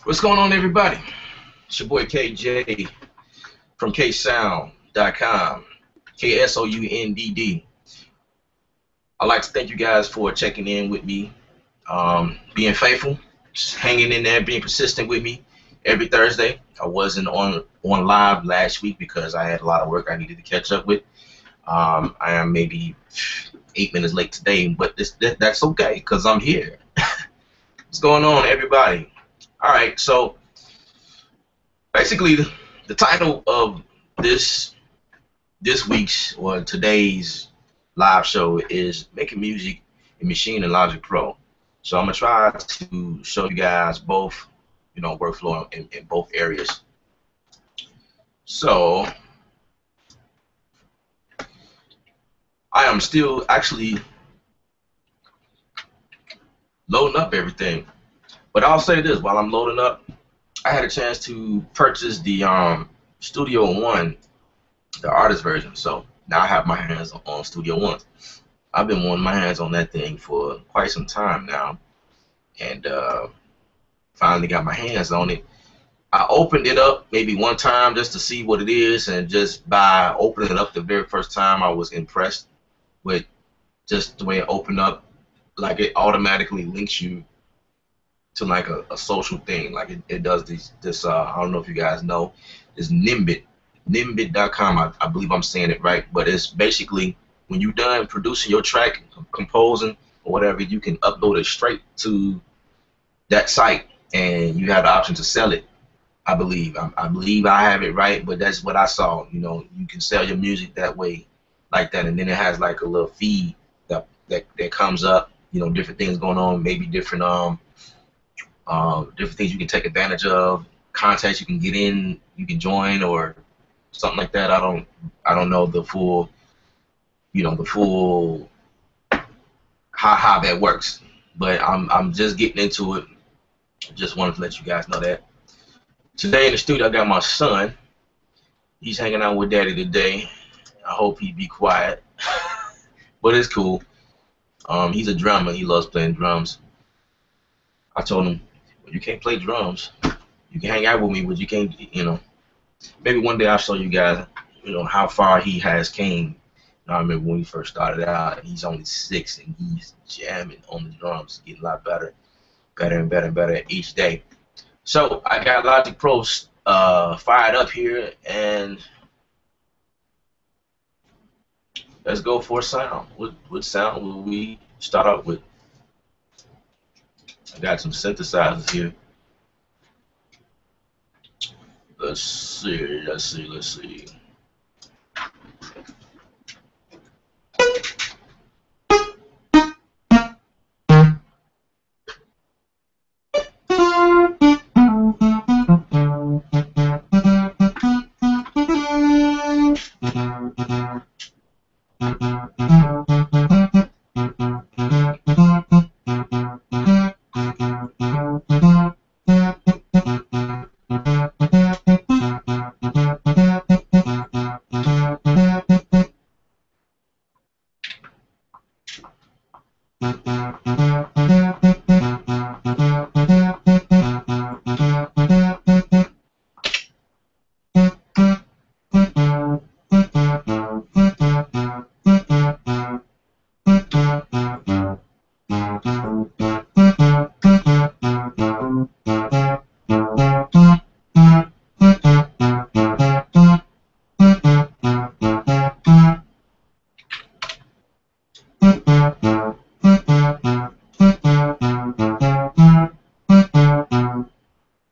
What's going on, everybody? It's your boy KJeih from KSound.com. KSOUNDD. I'd like to thank you guys for checking in with me, being faithful, just hanging in there, being persistent with me every Thursday. I wasn't on live last week because I had a lot of work I needed to catch up with. I am maybe 8 minutes late today, but that's okay because I'm here. What's going on, everybody? All right, so basically the title of this week's or today's live show is making music in Maschine and Logic Pro. So I'm gonna try to show you guys both, workflow in both areas. So I am still actually loading up everything. But I'll say this, while I'm loading up, I had a chance to purchase the Studio One, the artist version. So now I have my hands on Studio One. I've been wanting my hands on that thing for quite some time now, and finally got my hands on it. I opened it up maybe one time just to see what it is, and just by opening it up the very first time, I was impressed with just the way it opened up. Like, it automatically links you to like a social thing. Like it does this I don't know if you guys know, this Nimbit.com. I believe I'm saying it right, but it's basically when you're done producing your track, composing or whatever, you can upload it straight to that site, and you have the option to sell it. I believe I have it right, but that's what I saw. You can sell your music that way, like that, and then it has like a little feed that comes up. Different things going on, maybe different different things you can take advantage of, contacts you can get in, you can join, or something like that. I don't know the full, how that works, but I'm just getting into it. Just wanted to let you guys know that. Today in the studio I got my son. He's hanging out with daddy today. I hope he be quiet, but it's cool. He's a drummer. He loves playing drums. I told him, well, you can't play drums. You can hang out with me, but you can't, maybe one day I'll show you guys, how far he has came. I remember when he first started out, he's only 6, and he's jamming on the drums, getting a lot better and better each day. So I got Logic Pro fired up here, and let's go for a sound. What sound will we start out with? I got some synthesizers here. Let's see.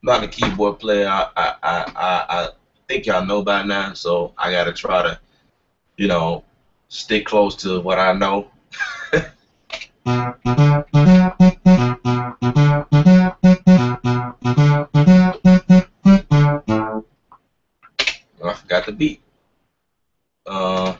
Not a keyboard player. I think y'all know by now, so I gotta try to, stick close to what I know. I forgot the beat. 4.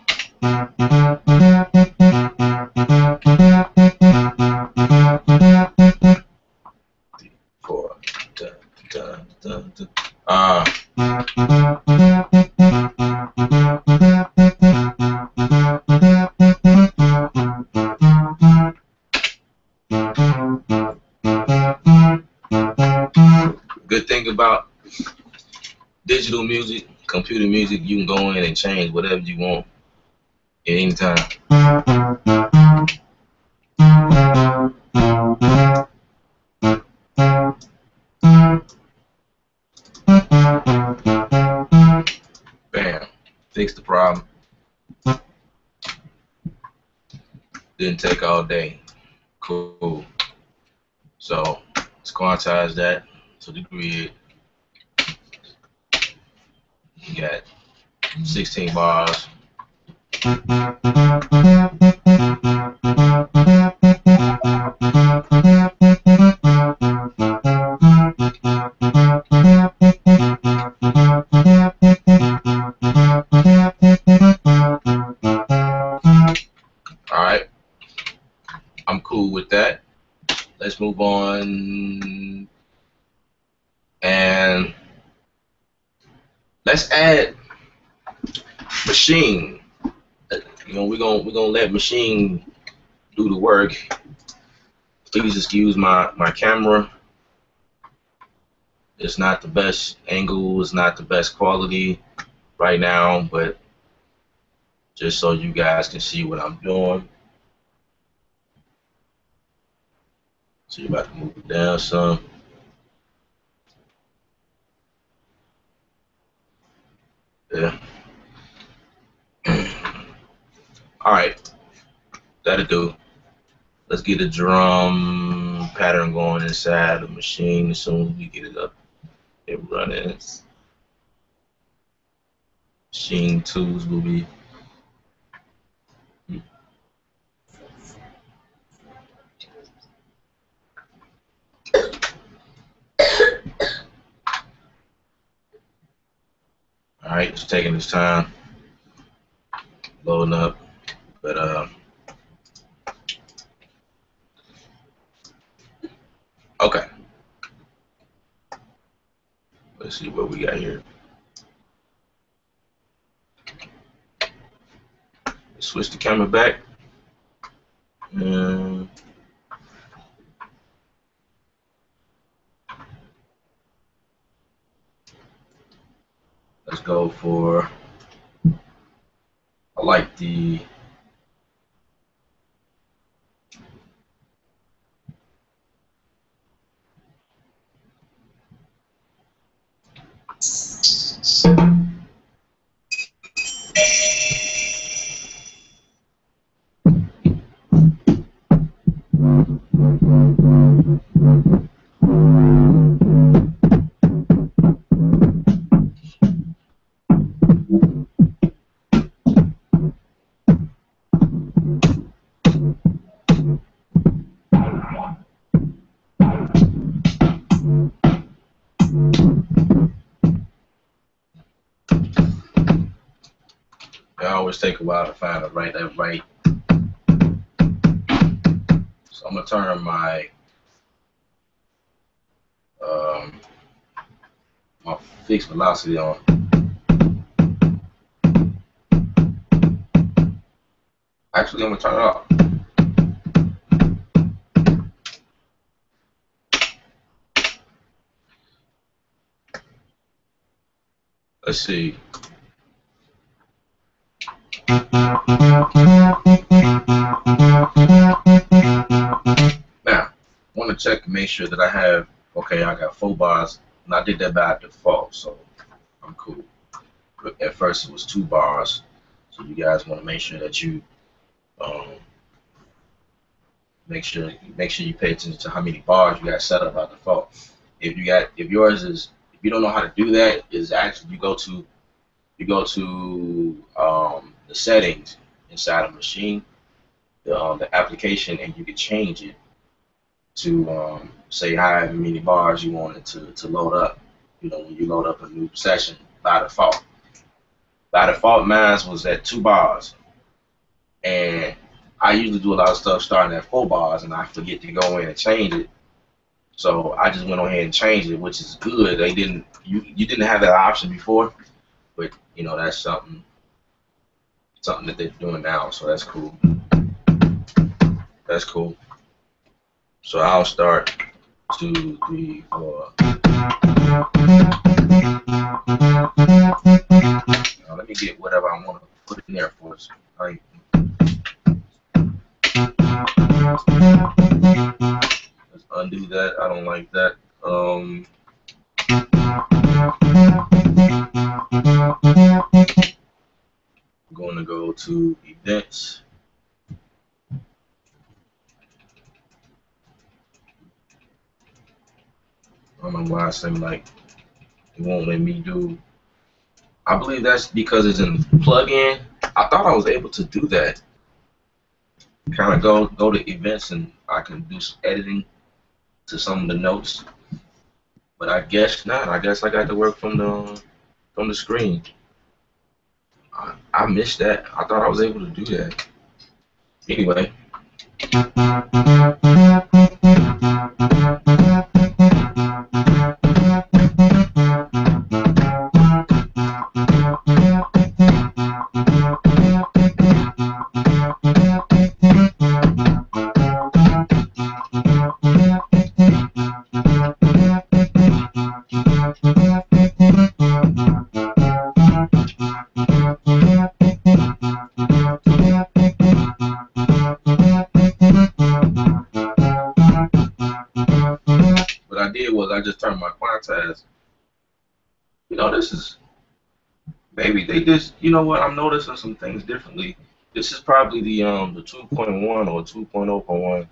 about digital music, computer music, you can go in and change whatever you want at any time. Bam, fix the problem. Didn't take all day. Cool. So let's quantize that to the grid. You got 16 bars. Alright, I'm cool with that. Let's move on and let's add Maschine. You know, we're gonna let Maschine do the work. Please excuse my camera. It's not the best angle, it's not the best quality right now, but just so you guys can see what I'm doing. So you're about to move it down some. Yeah. Alright, that'll do. Let's get a drum pattern going inside the Maschine as soon as we get it up and running. Maschine tools will be alright, it's taking its time loading up, but okay. Let's see what we got here. Let's switch the camera back. And let's go for, I like the always take a while to find the right. So I'm gonna turn my my fixed velocity on. Actually, I'm gonna turn it off. Let's see. Now, I want to check and make sure that I have, okay, I got 4 bars, and I did that by default, so I'm cool. But at first it was 2 bars, so you guys want to make sure that you make sure you pay attention to how many bars you got set up by default. If you don't know how to do that, is actually you go to the settings inside of Maschine, the application, and you can change it to say however many bars you want it to load up. You know, when you load up a new session by default. By default, mine was at 2 bars, and I usually do a lot of stuff starting at 4 bars, and I forget to go in and change it. So I just went on ahead and changed it, which is good. You didn't have that option before, but you know that's something that they're doing now, so that's cool. That's cool. So I'll start 2, 3, 4. Now let me get whatever I want to put in there for us. Right. Let's undo that. I don't like that. I'm going to go to events. I don't know why I seem like it won't let me do. I believe that's because it's in plugin. I thought I was able to do that. Kind of go to events and I can do some editing to some of the notes. But I guess not. I guess I got to work from the screen. I missed that. I thought I was able to do that. Anyway. I just turned my quantize. You know, this is maybe they just, you know what, I'm noticing some things differently. This is probably the 2.1 or 2.0.1,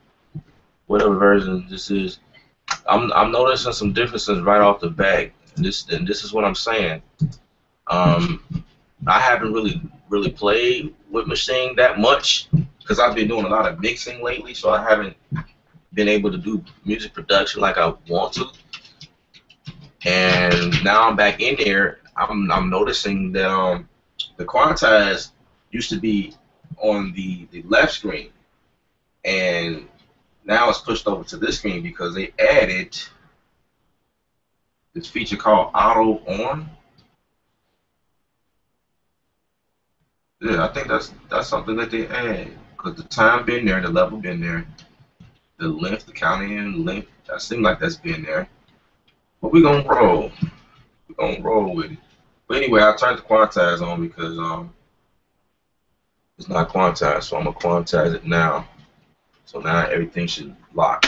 whatever version this is. I'm noticing some differences right off the bat. And this is what I'm saying. I haven't really played with Maschine that much because I've been doing a lot of mixing lately, so I haven't been able to do music production like I want to. And now I'm back in there. I'm noticing that the quantize used to be on the left screen, and now it's pushed over to this screen because they added this feature called auto on. Yeah, I think that's something that they add because the time been there, the level been there, the length, the counting length. That seems like that's been there. But we're gonna roll. We're gonna roll with it. But anyway, I turned the quantize on because it's not quantized, so I'm gonna quantize it now. So now everything should lock.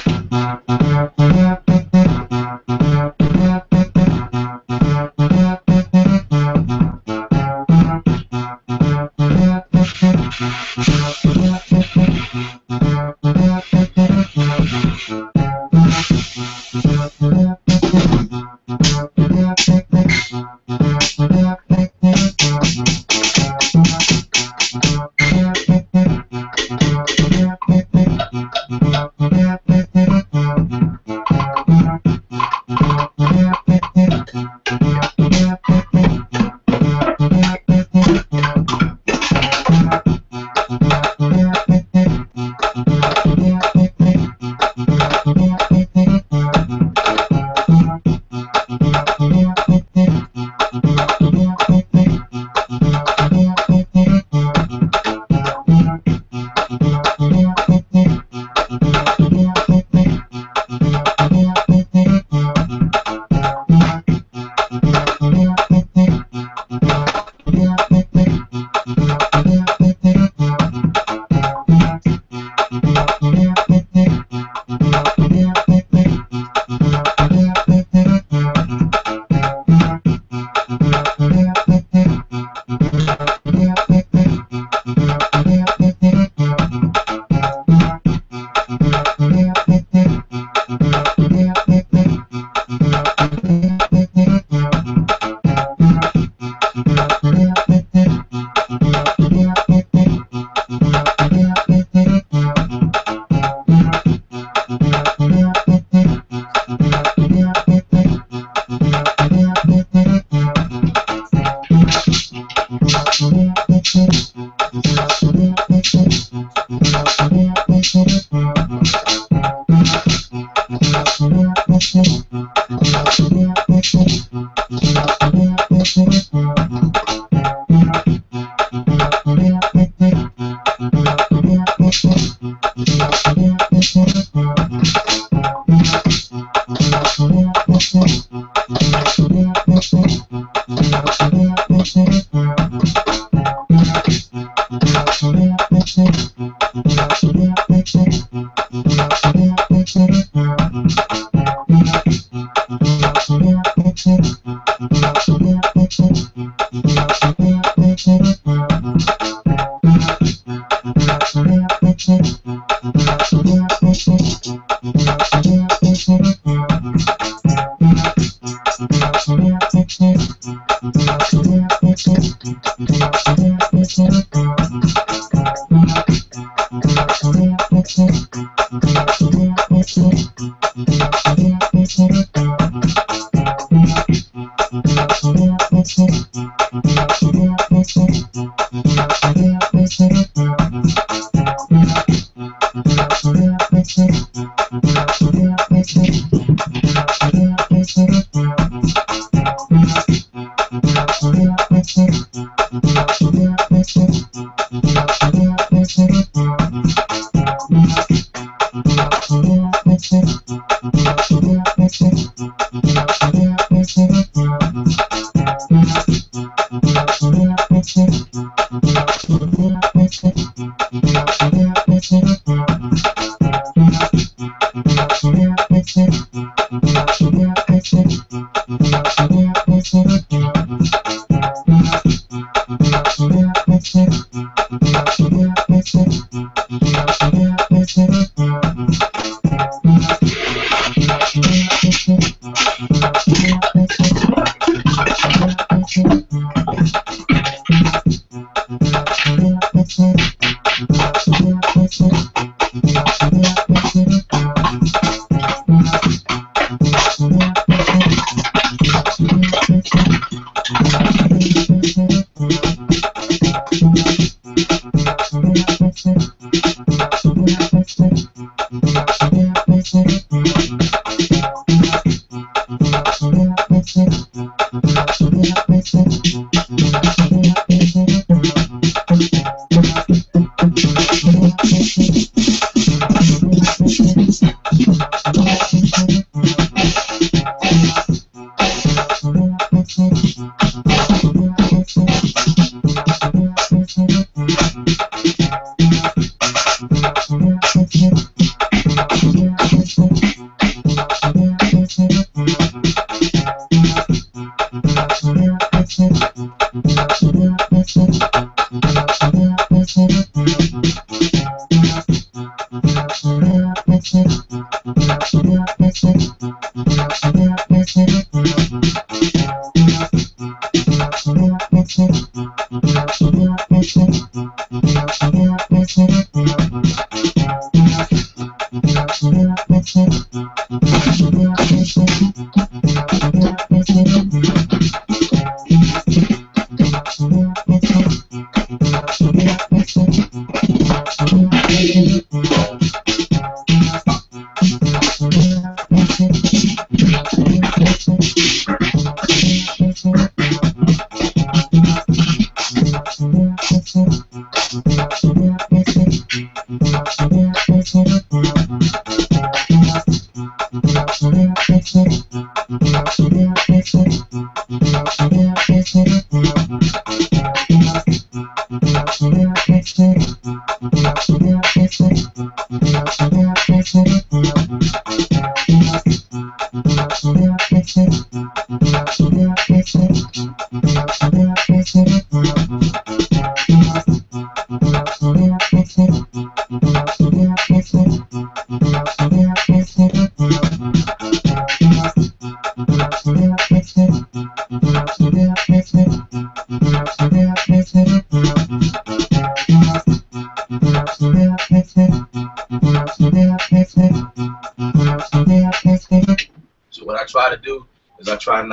So what I try to do is I try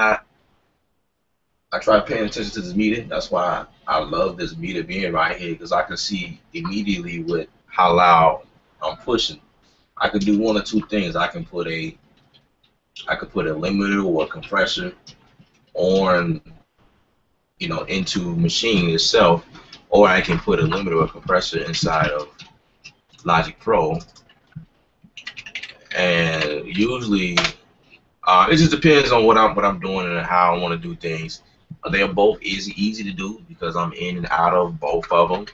paying attention to this meter. That's why I love this meter being right here, because I can see immediately with how loud I'm pushing. I could do one or two things. I could put a limiter or a compressor on, you know, into Maschine itself, or I can put a limiter or a compressor inside of Logic Pro. And usually it just depends on what I'm doing and how I want to do things. They're both easy to do because I'm in and out of both of them.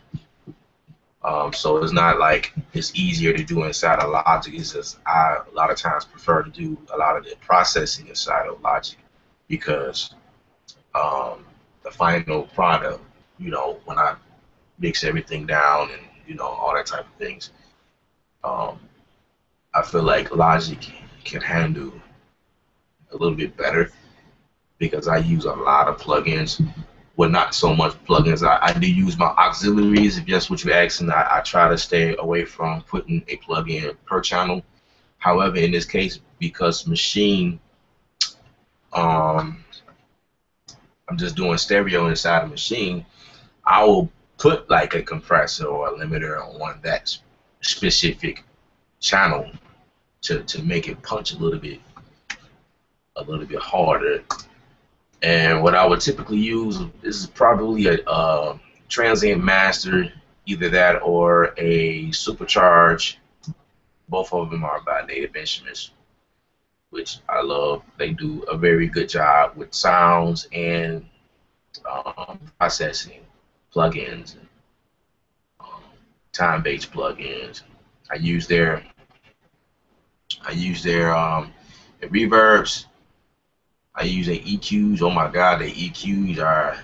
So it's not like it's easier to do inside of Logic. It's just I a lot of times prefer to do a lot of the processing inside of Logic because the final product, when I mix everything down and all that type of things, um, I feel like Logic can handle a little bit better because I use a lot of plugins. Well, not so much plugins. I do use my auxiliaries, if that's what you're asking. I try to stay away from putting a plugin per channel. However, in this case, because Maschine, um, I'm just doing stereo inside of Maschine, I will put like a compressor or a limiter on that specific channel to make it punch a little bit harder. And what I would typically use is probably a transient master, either that or a supercharge. Both of them are by Native Instruments, which I love. They do a very good job with sounds and processing plugins, and time-based plugins. I use their reverbs. I use their EQs. Oh my God, the EQs are.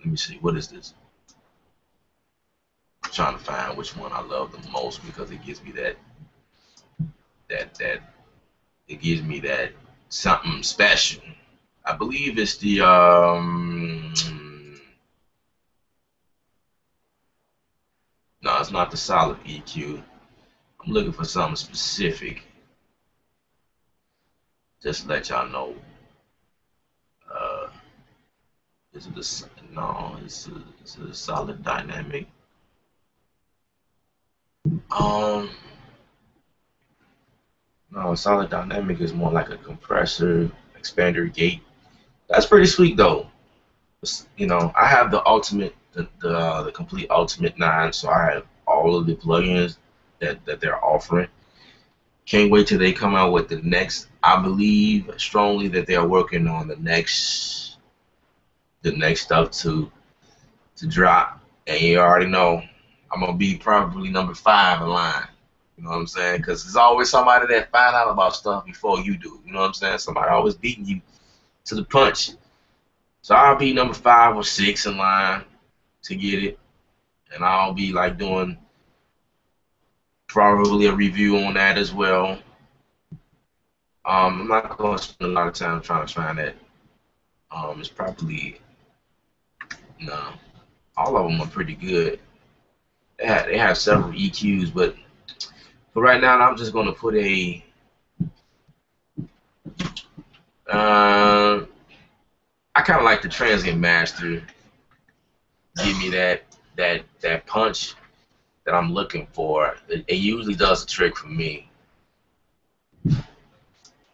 Let me see. What is this? I'm trying to find which one I love the most because it gives me that it gives me that something special. I believe it's the no, it's not the solid EQ. I'm looking for something specific. Just to let y'all know. Is it a, no? It's a solid dynamic. No, solid dynamic is more like a compressor, expander gate. That's pretty sweet though. I have the ultimate, the complete Ultimate 9, so I have all of the plugins that they're offering. Can't wait till they come out with the next. I believe strongly that they are working on the next stuff to drop, and you already know I'm gonna be probably number 5 in line. You know what I'm saying? Because there's always somebody that find out about stuff before you do. You know what I'm saying? Somebody always beating you to the punch. So I'll be number 5 or 6 in line to get it, and I'll be like doing probably a review on that as well. I'm not gonna spend a lot of time trying to find that. It's probably no. All of them are pretty good. They have several EQs, but for right now, I'm just gonna put a. I kind of like the transient master. Give me that punch that I'm looking for. It usually does the trick for me.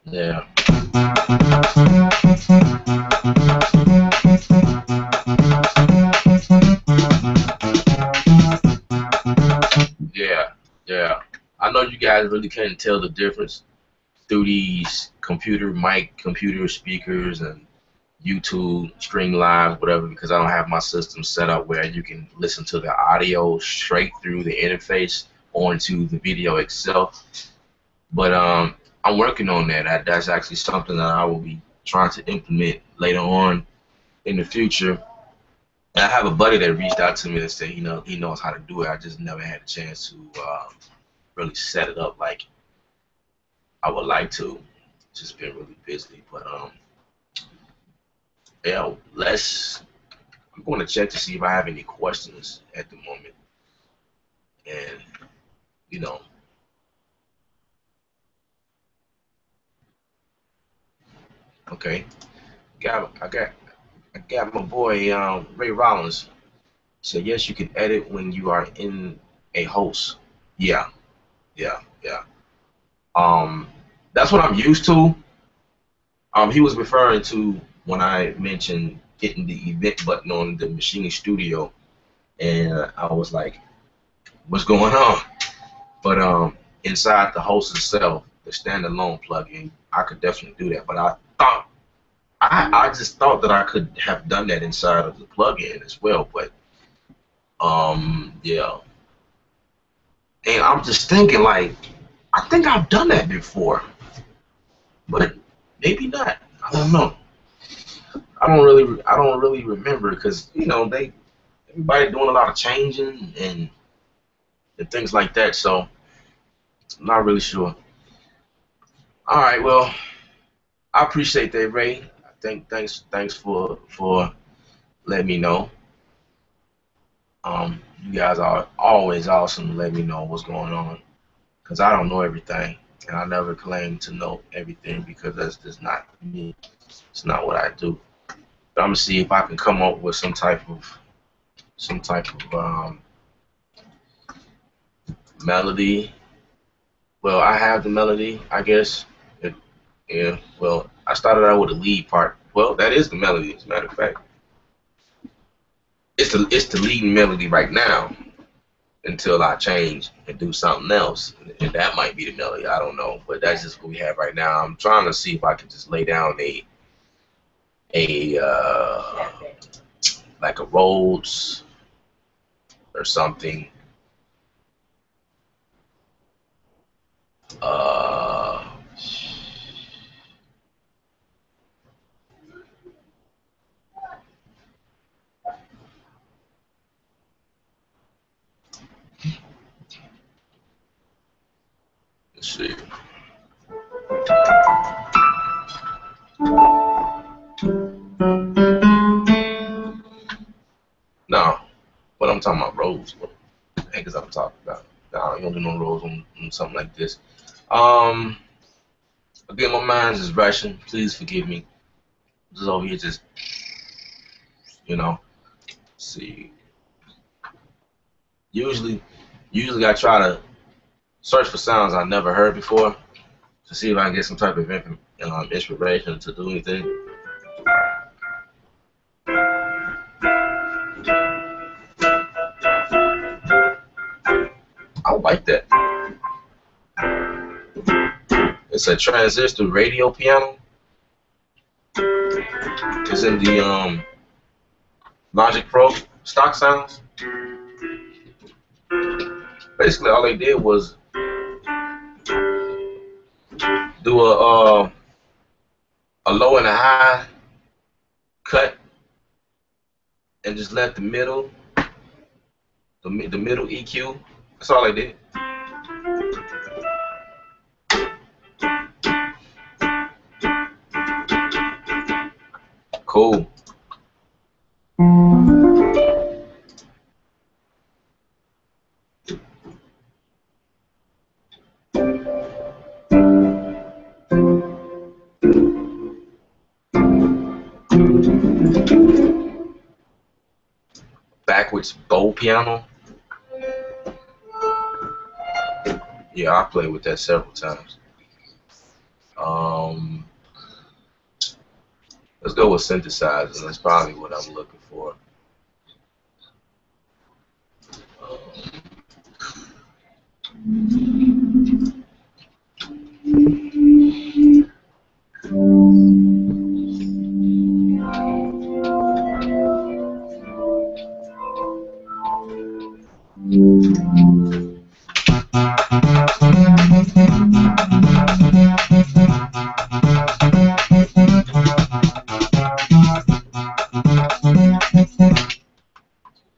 Yeah. Yeah. I know you guys really can't tell the difference through these computer speakers and YouTube, stream live, whatever, because I don't have my system set up where you can listen to the audio straight through the interface onto the video itself. But I'm working on that. That's actually something that I will be trying to implement later on in the future. And I have a buddy that reached out to me and said, he knows how to do it. I just never had a chance to really set it up like I would like to. Just been really busy, but yeah, I'm going to check to see if I have any questions at the moment. And, okay. I got my boy Ray Rollins. Said, yes, you can edit when you are in a host. Yeah. That's what I'm used to. He was referring to when I mentioned hitting the event button on the Maschine Studio, and I was like, what's going on? But inside the host itself, the standalone plugin, I could definitely do that. But I just thought that I could have done that inside of the plugin as well. But yeah, And I'm just thinking, like, I think I've done that before, but maybe not. I don't know. I don't really remember because you know everybody doing a lot of changing and things like that. So I'm not really sure. All right, well, I appreciate that, Ray. I think thanks for letting me know. You guys are always awesome to let me know what's going on because I don't know everything and I never claim to know everything because that's just not me. It's not what I do. But I'm gonna see if I can come up with some type of melody. Well, I have the melody, I guess. Yeah. Well, I started out with the lead part. Well, that is the melody, as a matter of fact. It's the leading melody right now until I change and do something else, and that might be the melody. I don't know, but that's just what we have right now. I'm trying to see if I can just lay down a like a Rhodes or something. Let's see. No, what I'm talking about, Rhodes. What the heck is I'm talking about? No, you don't do no Rhodes on something like this. Again, my mind is rushing. Please forgive me. I'm just over here, just you know. See. Usually I try to search for sounds I never heard before to see if I can get some type of inspiration to do anything. I like that. It's a transistor radio piano. It's in the Logic Pro stock sounds. Basically, all they did was do a low and a high cut, and just let the middle EQ. That's all they did. Cool. Backwards bow piano. Yeah, I played with that several times. Let's go with synthesizers. That's probably what I'm looking for.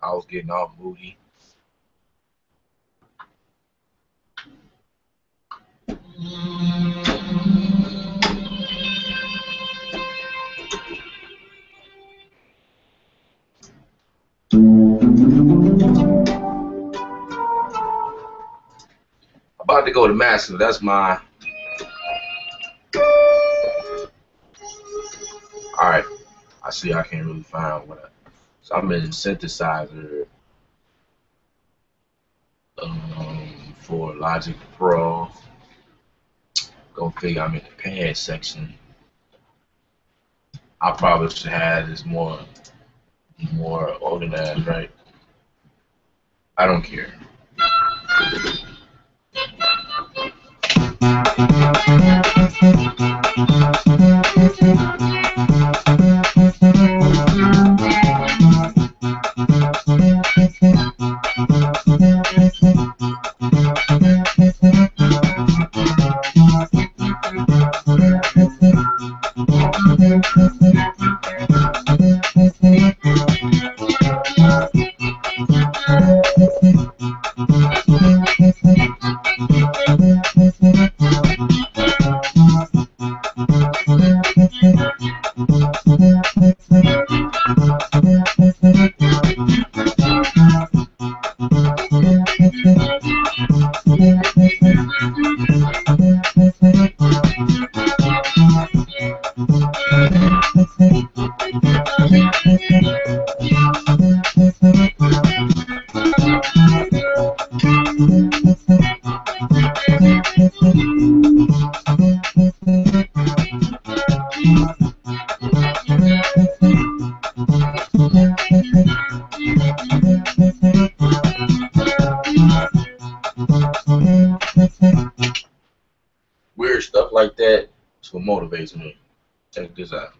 I was getting all moody. About to go to Maschine. That's my. All right. I see. I can't really find what. So I'm in synthesizer for Logic Pro. Go figure. I'm in the pad section. I probably should have this more organized, right? I don't care. Weird stuff like that is what motivates me. Check this out.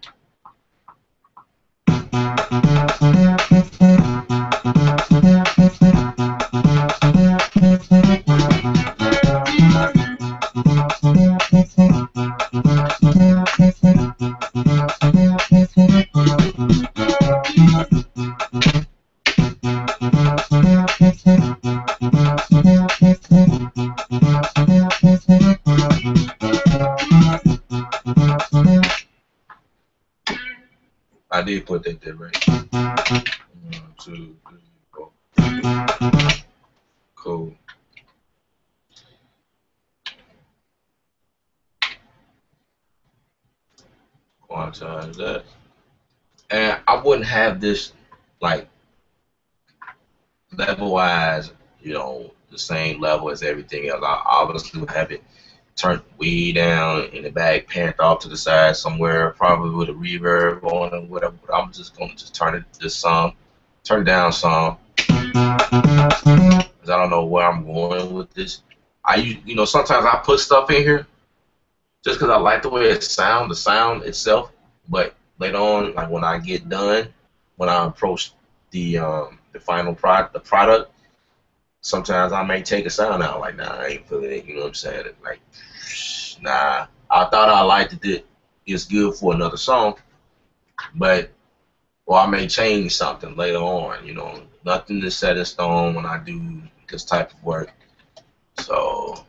I did put that there, right? 1, 2, 3, 4. Cool. Quantize that. And I wouldn't have this like level wise, you know, the same level as everything else. I obviously would have it turned way down in the back, panned off to the side somewhere, probably with a reverb on it, whatever. But I'm just gonna just turn it this some, turn it down some, because I don't know where I'm going with this. You know, sometimes I put stuff in here just because I like the way it sounds, the sound itself. But later on, like when I get done, when I approach the final product, sometimes I may take a sound out like, nah, I ain't feeling it. You know what I'm saying? Like, nah, I thought I liked it. It's good for another song, but or I may change something later on. You know, nothing is set in stone when I do this type of work. So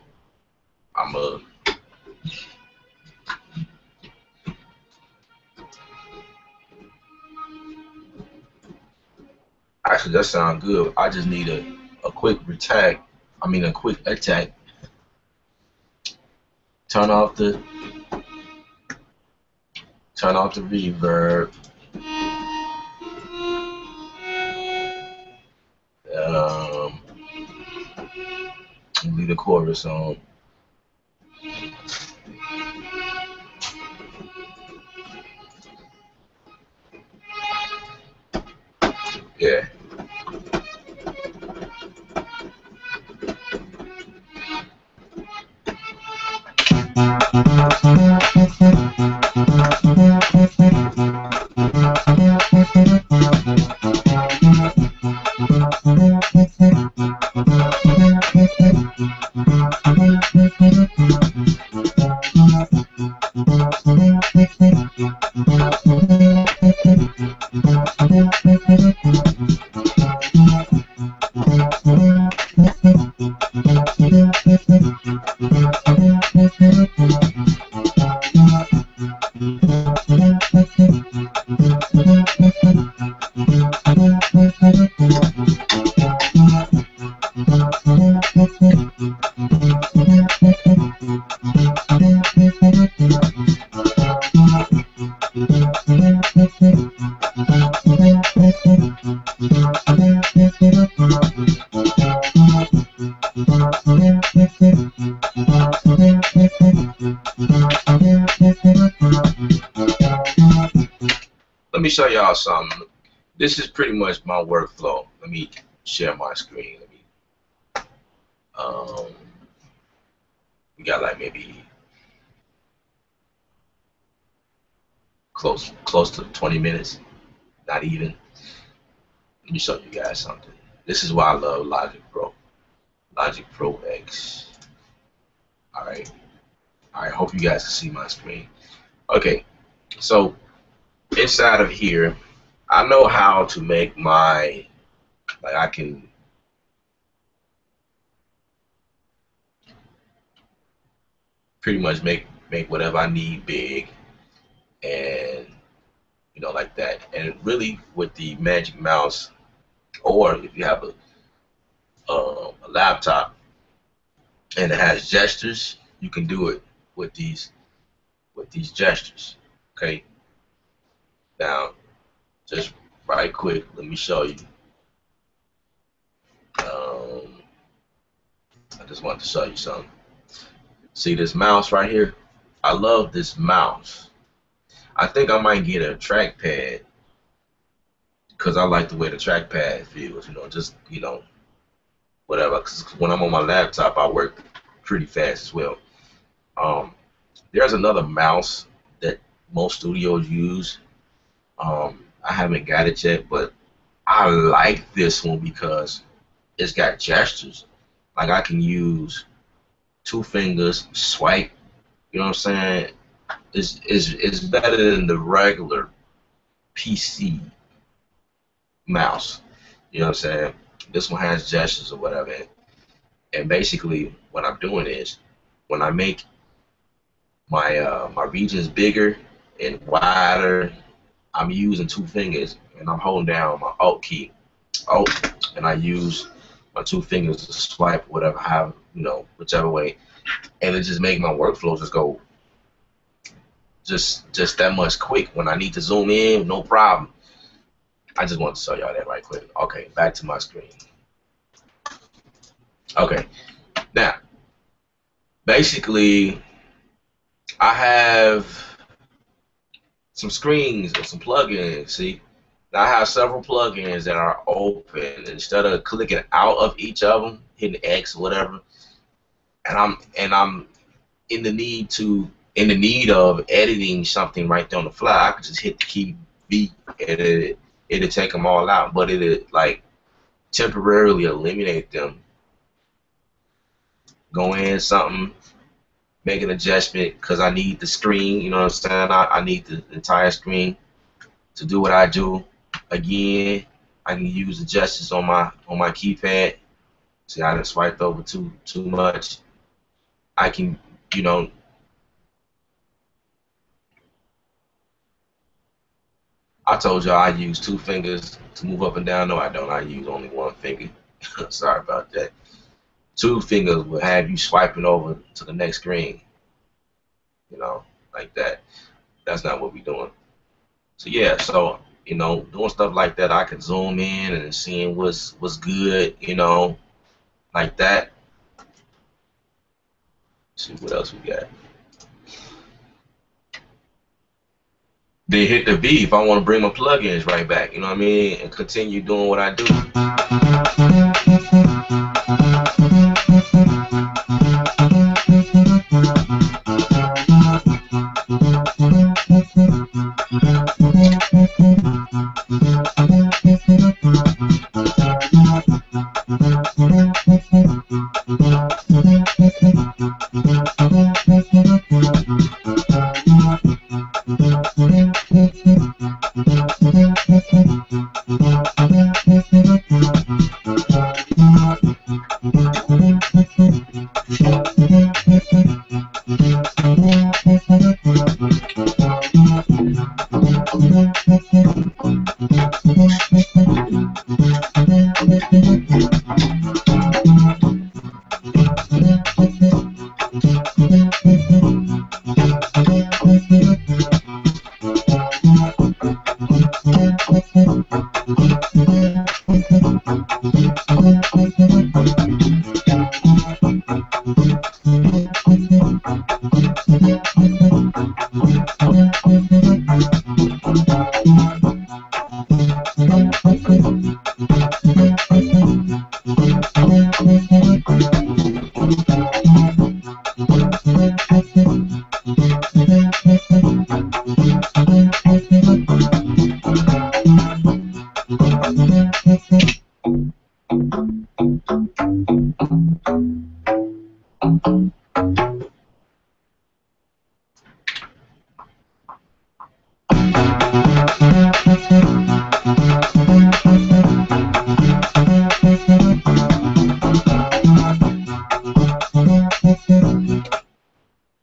actually, that sounds good. I just need a quick attack. I mean, a quick attack. Turn off the reverb. Leave the chorus on. Yeah. Let me show y'all something. This is pretty much my workflow. Let me share my screen. Let me. We got like maybe close to 20 minutes, not even. Let me show you guys something. This is why I love Logic Pro. Logic Pro X. All right. Hope you guys can see my screen. Okay. So inside of here, I know how to make my, like I can pretty much make whatever I need big, and you know, like that. And really with the Magic Mouse, or if you have a laptop, and it has gestures. You can do it with these gestures. Okay. Now, just right quick, let me show you. I just wanted to show you something. See this mouse right here? I love this mouse. I think I might get a trackpad because I like the way the trackpad feels. You know, just whatever. Because when I'm on my laptop, I work pretty fast as well. There's another mouse that most studios use. I haven't got it yet, but I like this one because it's got gestures. Like I can use 2 fingers, swipe. You know what I'm saying? It's better than the regular PC mouse. You know what I'm saying? This one has gestures or whatever. And basically, what I'm doing is when I make my regions bigger and wider, I'm using 2 fingers and I'm holding down my Alt key, and I use my 2 fingers to swipe, whatever, how, whichever way, and it just make my workflow just go just that much quick. When I need to zoom in, no problem. I just want to show y'all that right quick. Okay, back to my screen. Okay, now basically I have some screens or some plugins. See, now I have several plugins that are open. Instead of clicking out of each of them, hitting X or whatever, and I'm in the need of editing something right there on the fly, I could just hit the key V and it'll take them all out, but it'll like temporarily eliminate them. Go in something, make an adjustment because I need the screen. You know what I'm saying? I need the entire screen to do what I do. Again, I can use the gestures on my keypad. See, I done swiped over too much. I can, I told y'all I use 2 fingers to move up and down. No, I don't. I use only 1 finger. Sorry about that. 2 fingers will have you swiping over to the next screen. Like that. That's not what we're doing. So yeah, so doing stuff like that, I can zoom in and seeing what's good, like that. Let's see what else we got. Then hit the V if I want to bring my plugins right back, you know what I mean, and continue doing what I do.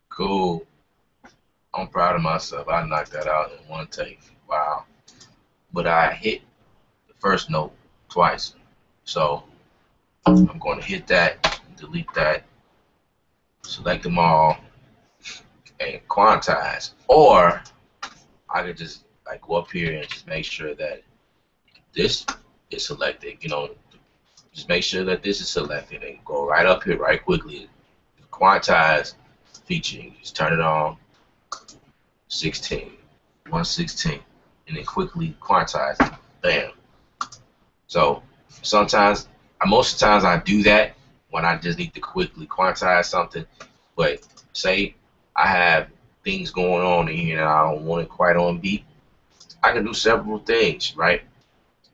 Cool. I'm proud of myself. I knocked that out in 1 take. Wow. But I hit the first note twice. So I'm going to hit that, delete that, select them all, and quantize. Or I could just like go up here and just make sure that this is selected. You know, just make sure that this is selected and go right up here right quickly. Quantize feature. Just turn it on. 1/16, and then quickly quantize it. Bam. So sometimes, most of the times I do that when I just need to quickly quantize something. But say I have things going on in here and I don't want it quite on beat, I can do several things, right?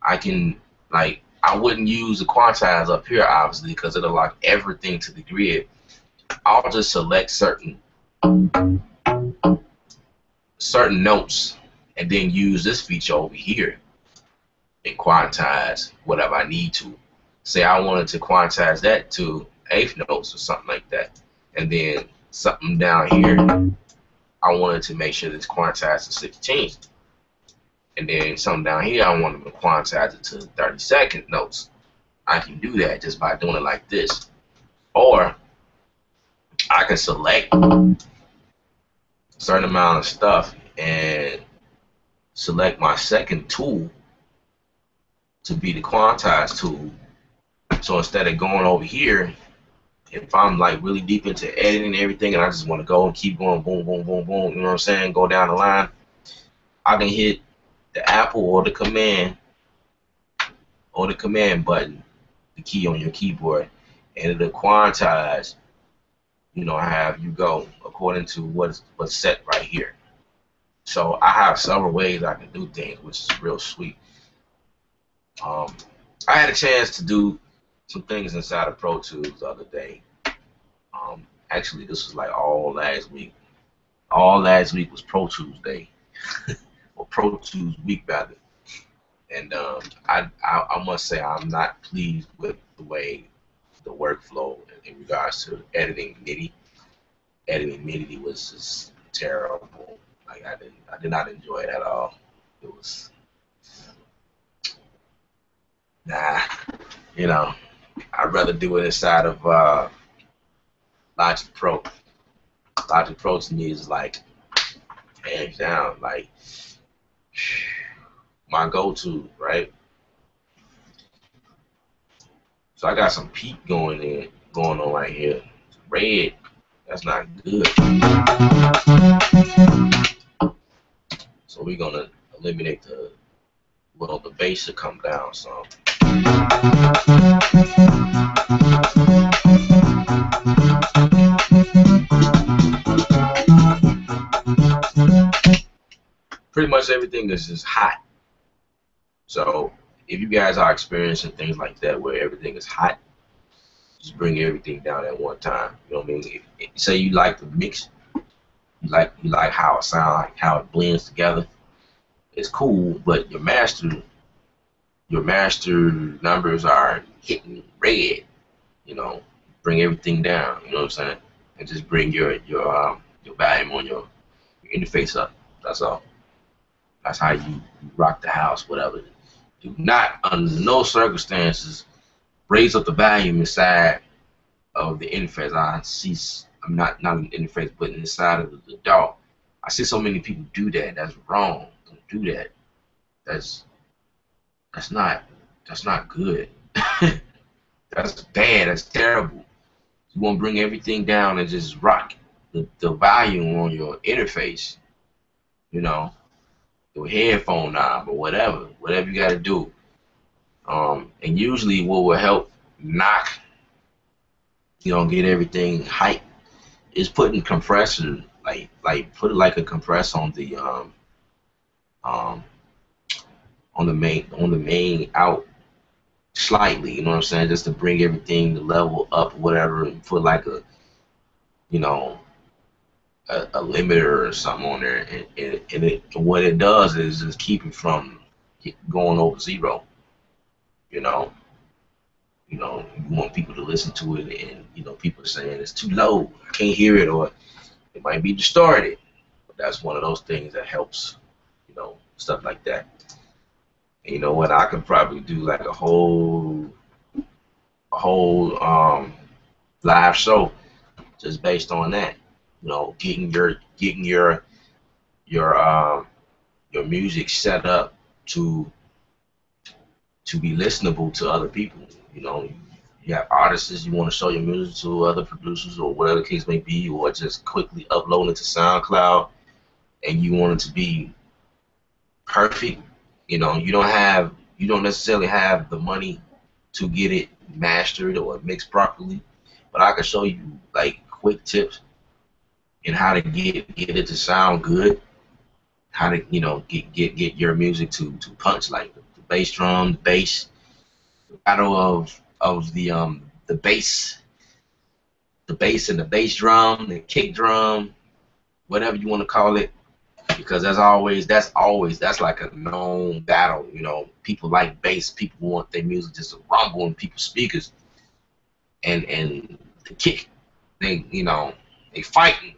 I can, like, I wouldn't use the quantize up here obviously because it'll lock everything to the grid. I'll just select certain notes and then use this feature over here and quantize whatever I need to. Say I wanted to quantize that to eighth notes or something like that, and then something down here I wanted to make sure that it's quantized to 16, and then something down here I wanted to quantize it to 32nd notes. I can do that just by doing it like this. Or I can select a certain amount of stuff and select my second tool to be the quantize tool. So instead of going over here, if I'm like really deep into editing and everything and I just want to go and keep going boom, boom, boom, boom, you know what I'm saying, go down the line, I can hit the Apple or the command button, the key on your keyboard, and it'll quantize, you know, have you go according to what's set right here. So I have several ways I can do things, which is real sweet. I had a chance to do some things inside of Pro Tools the other day. Actually, this was like all last week. All last week was Pro Tools Day, or Pro Tools Week rather. And I must say I'm not pleased with the way the workflow in regards to editing MIDI. Editing MIDI was just terrible. Like I did not enjoy it at all. It was, nah, you know, I'd rather do it inside of Logic Pro. Logic Pro to me is like hands down like my go-to, right? So I got some peak going on right here. Red, that's not good. So we're gonna eliminate the bass to come down some. Pretty much everything is just hot. So if you guys are experiencing things like that where everything is hot, just bring everything down at one time. You know what I mean? If say you like the mix, you like how it sounds, how it blends together, it's cool, but your master numbers are hitting red. You know, bring everything down. You know what I'm saying? And just bring your volume on your interface up. That's all. That's how you rock the house, whatever. Do not, under no circumstances, raise up the volume inside of the interface. I'm not an interface, but inside of the DAW. I see so many people do that. That's wrong. Don't do that. That's not good. That's bad. That's terrible. You want to bring everything down and just rock the volume on your interface. You know, your headphone knob or whatever you got to do. And usually what will help knock, you know, get everything hype is putting compressor, like put it like a compressor on the main out slightly, you know what I'm saying, just to bring everything to level up, whatever, and put like a, you know, a limiter or something on there, and what it does is just keep it from going over zero. You know, you want people to listen to it, and you know, people are saying it's too low, I can't hear it, or it might be distorted. But that's one of those things that helps, you know, stuff like that. And you know what? I could probably do like a whole live show just based on that. You know, getting your music set up to be listenable to other people. You know, you have artists you want to show your music to other producers or whatever the case may be, or just quickly upload it to SoundCloud, and you want it to be perfect. You know, you don't necessarily have the money to get it mastered or mixed properly, but I can show you like quick tips in how to get it to sound good, how to, you know, get your music to punch, like the bass drum, the bass, the battle of the bass, and the bass drum, the kick drum, whatever you want to call it, because that's like a known battle. You know, people like bass, people want their music just to rumble in people's speakers, and the kick, they, you know, they fighting,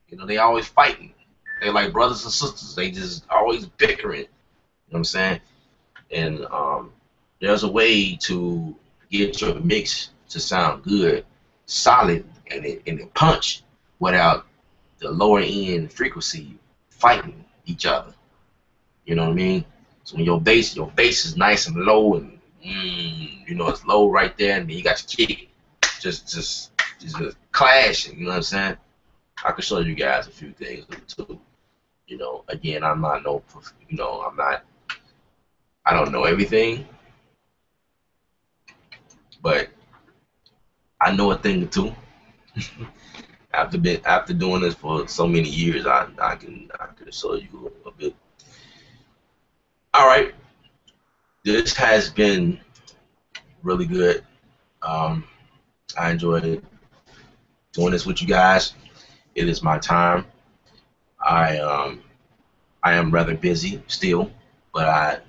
you know, they always fighting. They're like brothers and sisters. They just always bickering. You know what I'm saying? And there's a way to get your mix to sound good, solid, and it punch without the lower end frequency fighting each other. You know what I mean? So when your bass is nice and low, and you know, it's low right there, and then you got your kick just clashing. You know what I'm saying? I can show you guys a few things too. You know, again, I'm not no, you know, I don't know everything, but I know a thing or two. After doing this for so many years, I can show you a bit. All right, this has been really good. I enjoyed doing this with you guys. It is my time. I am rather busy still, but I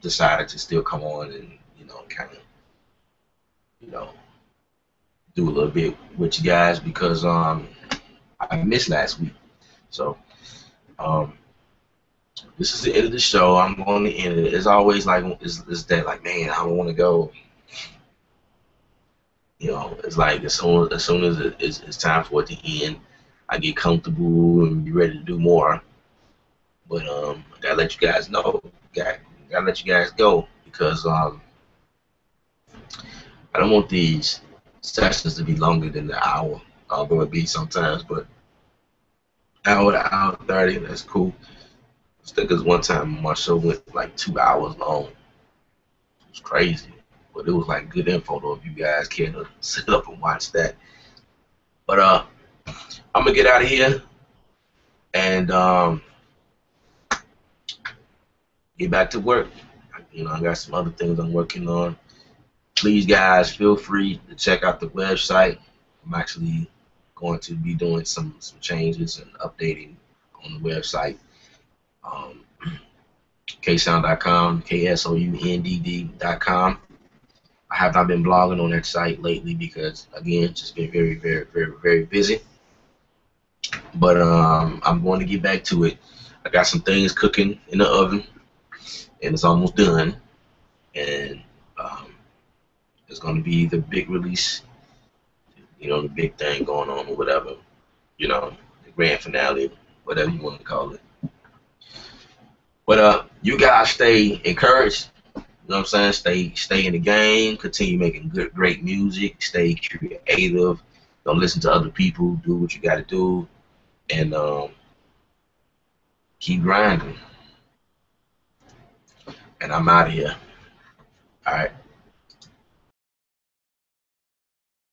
decided to still come on and, you know, kind of, you know, do a little bit with you guys because I missed last week. So this is the end of the show. I'm going to end it. It's always like it's that, like, man, I don't want to go. You know, it's like as soon as it's time for it to end, I get comfortable and be ready to do more. But I gotta let you guys know, gotta let you guys go, because I don't want these sessions to be longer than the hour, although it be sometimes. But hour to hour 30, that's cool. I think there's one time my show went like 2 hours long. It was crazy, but it was like good info though, if you guys care to sit up and watch that. But I'm gonna get out of here and get back to work. You know, I got some other things I'm working on. Please, guys, feel free to check out the website. I'm actually going to be doing some changes and updating on the website. KSound.com, KSOUNDD.com. I have not been blogging on that site lately because, again, just been very, very, very, very busy. But I'm going to get back to it. I got some things cooking in the oven, and it's almost done. And it's going to be the big release, you know, the big thing going on or whatever, you know, the grand finale, whatever you want to call it. But you guys stay encouraged. You know what I'm saying? Stay in the game. Continue making great music. Stay creative. Don't listen to other people. Do what you got to do, and keep grinding. And I'm out of here. All right.